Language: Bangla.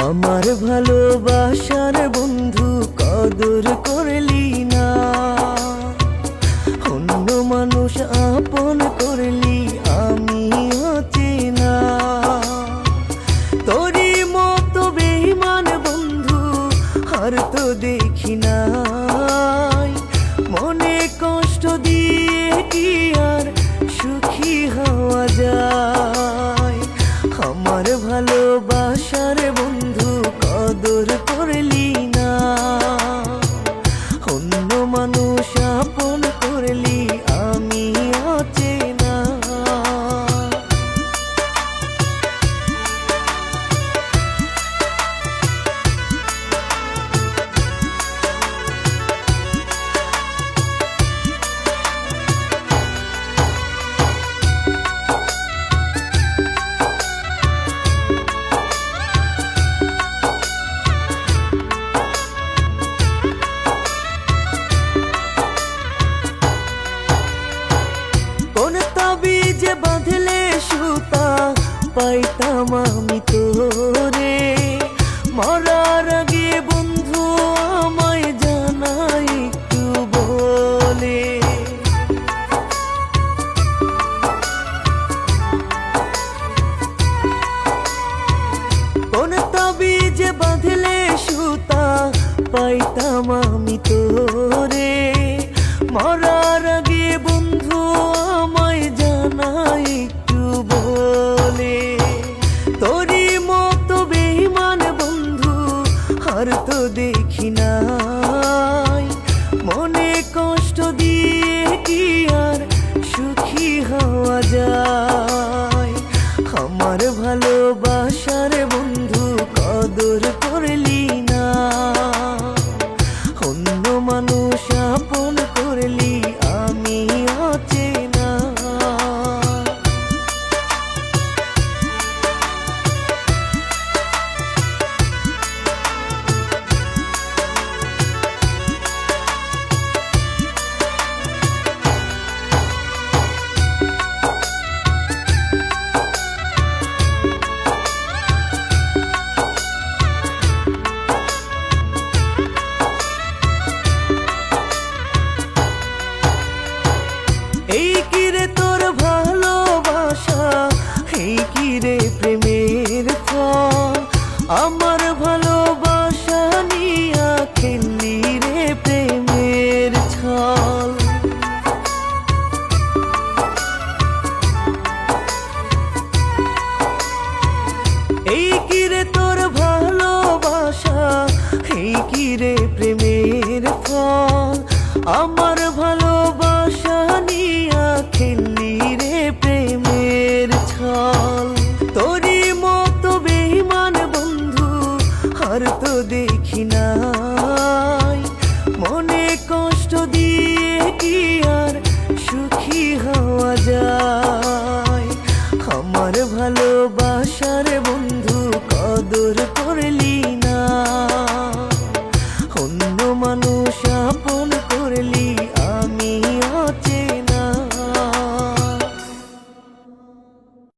আমার ভালোবাসার বন্ধু কদর করলি না, অন্য মানুষ আপন করলি আমি অচেনা। তোরই মতো বেঈমান বন্ধু আর তো দেখি নাই, মনে কষ্ট দিয়ে কি আর সুখী হওয়া যায়। আমার ভালোবাসার বন্ধু কদর করলি না, অন্য মানুষ আপন করলি আমি অচেনা। যে বাঁধলে সুতা পাইতাম আমি তোরে, মরার আগে বন্ধু আমায় জানাই একটু বলে। কোন তাবিজে বাঁধলে সুতা পাইতাম আমি তোরে, মরার আগে বন্ধু আমায় জানাই একটু বলে। তোরই মতো বেঈমান বন্ধু আর তো দেখি নাই, মনে কষ্ট দিয়ে কি আর সুখী হওয়া যায়। আমার ভালোবাসার বন্ধু কদর করলি না, অন্য মানুষ আপন করলি আমি অচেনা। এই কি রে তোর ভালোবাসা, এই কি রে প্রেমের ফল, আমার ভালোবাসা নিয়া খেললি রে প্রেমের ছল। এই কি রে তোর ভালোবাসা, এই কি রে প্রেমের ফল, আমার ভালোবাসা নিয়া খেললি রে প্রেমের ছল। তোরই মতো বেঈমান বন্ধু আর তো দেখি নাই, মনে কষ্ট দিয়ে কি আর সুখী হওয়া যায়। আমার ভালোবাসা